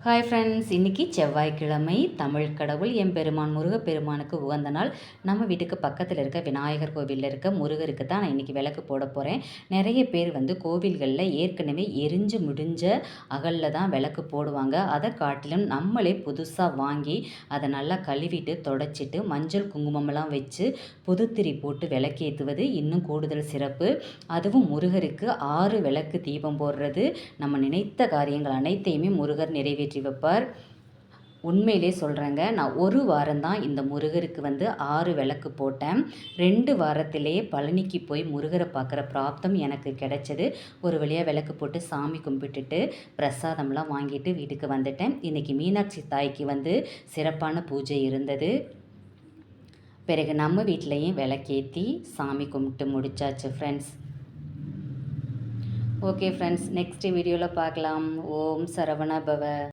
Hi friends, இன்றைக்கி செவ்வாய்க்கிழமை. தமிழ் கடவுள் எம்பெருமான் முருகப்பெருமானுக்கு உகந்த நாள். நம்ம வீட்டுக்கு பக்கத்தில் இருக்க விநாயகர் கோவிலில் இருக்க முருகருக்கு தான் நான் இன்றைக்கி விளக்கு போட போகிறேன். நிறைய பேர் கோவில்களில் ஏற்கனவே எரிஞ்சு முடிஞ்ச அகலில் தான் விளக்கு போடுவாங்க. அதை காட்டிலும் நம்மளே புதுசாக வாங்கி அதை நல்லா கழுவிட்டு தொடச்சிட்டு மஞ்சள் குங்குமம்லாம் வச்சு புதுத்திரி போட்டு விளக்கேற்றுவது இன்னும் கூடுதல் சிறப்பு. அதுவும் முருகருக்கு 6 விளக்கு தீபம் போடுறது நம்ம நினைத்த காரியங்கள் அனைத்தையுமே முருகர் நிறைவேற்றி வைப்பார். உண்மையிலே சொல்கிறேங்க, நான் ஒரு வாரம்தான் இந்த முருகருக்கு 6 விளக்கு போட்டேன். 2 வாரத்திலேயே பழனிக்கு போய் முருகரை பார்க்குற பிராப்தம் எனக்கு கிடைச்சது. ஒரு வழியாக விளக்கு போட்டு சாமி கும்பிட்டுட்டு பிரசாதம்லாம் வாங்கிட்டு வீட்டுக்கு வந்துட்டேன். இன்றைக்கி மீனாட்சி தாய்க்கு சிறப்பான பூஜை இருந்தது. பிறகு நம்ம வீட்டிலையும் விளக்கேற்றி சாமி கும்பிட்டு முடிச்சாச்சு ஃப்ரெண்ட்ஸ். ஓகே ஃப்ரெண்ட்ஸ், நெக்ஸ்ட் வீடியோவில் பார்க்கலாம். ஓம் சரவண பவ.